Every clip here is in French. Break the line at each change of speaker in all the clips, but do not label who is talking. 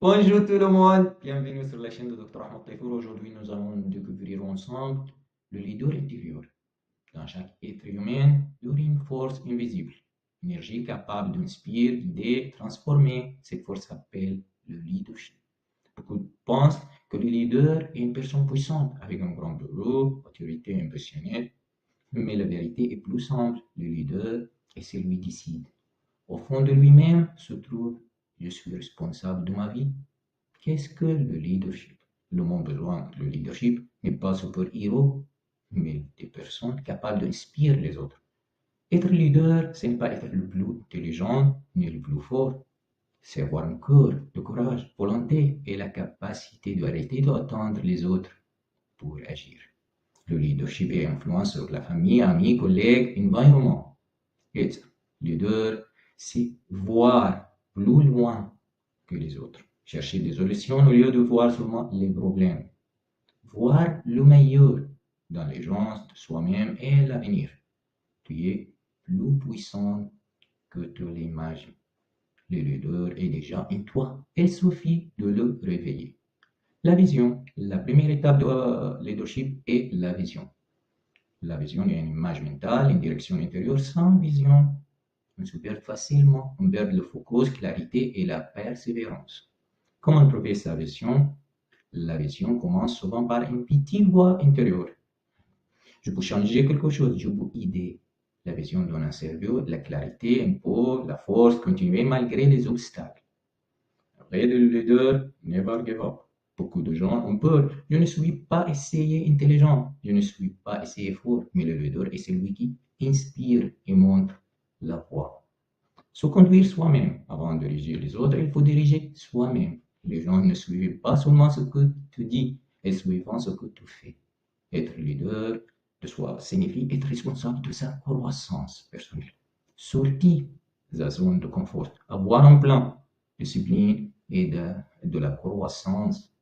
Bonjour tout le monde, bienvenue sur la chaîne de Dr. Ahmed Taifour. Aujourd'hui, nous allons découvrir ensemble le leader intérieur. Dans chaque être humain, il y a une force invisible, énergie capable d'inspirer, d'idées, transformer. Cette force s'appelle le leadership. Beaucoup pensent que le leader est une personne puissante, avec un grand bureau, autorité impressionnante, mais la vérité est plus simple. Le leader est celui qui décide. Au fond de lui-même se trouve: je suis responsable de ma vie. Qu'est-ce que le leadership? Le monde besoin le leadership n'est pas super-héros, mais des personnes capables d'inspirer les autres. Être leader, ce n'est pas être le plus intelligent ni le plus fort. C'est avoir un cœur, le courage, volonté et la capacité d'arrêter d'attendre les autres pour agir. Le leadership est influence sur la famille, amis, collègues, environnement. Être leader, c'est voir plus loin que les autres. Chercher des solutions au lieu de voir seulement les problèmes. Voir le meilleur dans les gens, de soi-même et l'avenir. Tu es plus puissant que tu l'imagines. Le leader est déjà en toi. Il suffit de le réveiller. La vision. La première étape de leadership est la vision. La vision est une image mentale, une direction intérieure. Sans vision, on se perd facilement. On perd le focus, clarité et la persévérance. Comment trouver sa vision? La vision commence souvent par une petite voix intérieure. Je peux changer quelque chose, je peux aider. La vision donne un cerveau, la clarité, un peu, la force, continuer malgré les obstacles. Après, le leader, never give up. Beaucoup de gens ont peur. Je ne suis pas assez intelligent, je ne suis pas assez fort. Mais le leader est celui qui inspire et montre la voie. Se conduire soi-même. Avant de diriger les autres, il faut diriger soi-même. Les gens ne suivent pas seulement ce que tu dis, ils suivent ce que tu fais. Être leader de soi signifie être responsable de sa croissance personnelle. Sortir de sa zone de confort. Avoir un plan, discipline et de la croissance.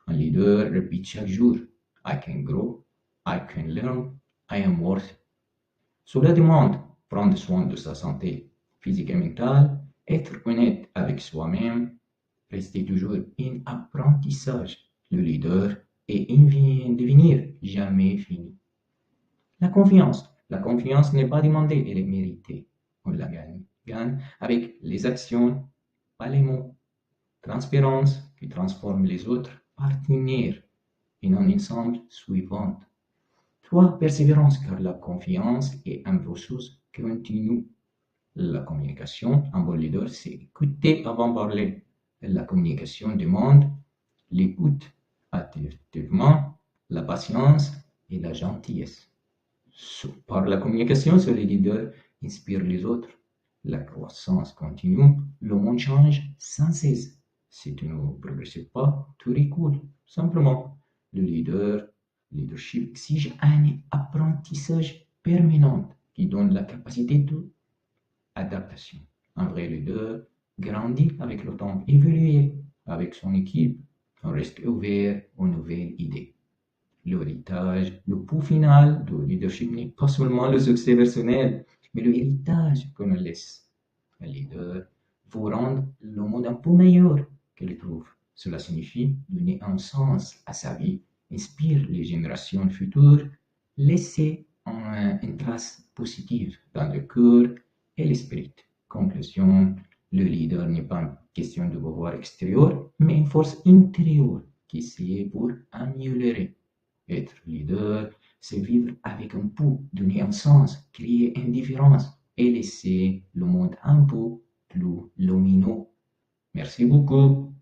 Un leader répète chaque jour: I can grow, I can learn, I am worthy. Cela demande prendre soin de sa santé physique et mentale, être honnête avec soi-même, rester toujours en apprentissage. Le leader est un devenir jamais fini. La confiance. La confiance n'est pas demandée, elle est méritée. On la gagne avec les actions, pas les mots. Transparence qui transforme les autres, partenaires en un ensemble suivant. 3. Persévérance, car la confiance est un processus continu. La communication, un bon leader, c'est écouter avant de parler. La communication demande l'écoute attentivement, la patience et la gentillesse. Par la communication, ce leader inspire les autres. La croissance continue, le monde change sans cesse. Si tu ne progresses pas, tu recules. Simplement, le leadership exige un apprentissage permanent qui donne la capacité d'adaptation. Un vrai leader grandit avec le temps, évolue avec son équipe, on reste ouvert aux nouvelles idées. L'héritage, le point final du leadership n'est pas seulement le succès personnel, mais l'héritage qu'on laisse. Un leader faut rendre le monde un peu meilleur qu'il trouve. Cela signifie donner un sens à sa vie, inspire les générations futures, laisser une trace positive dans le cœur et l'esprit. Conclusion, le leader n'est pas une question de pouvoir extérieur, mais une force intérieure qui s'y est pour améliorer. Être leader, c'est vivre avec un peu, donner un sens, créer une différence et laisser le monde un peu plus lumineux. Merci beaucoup.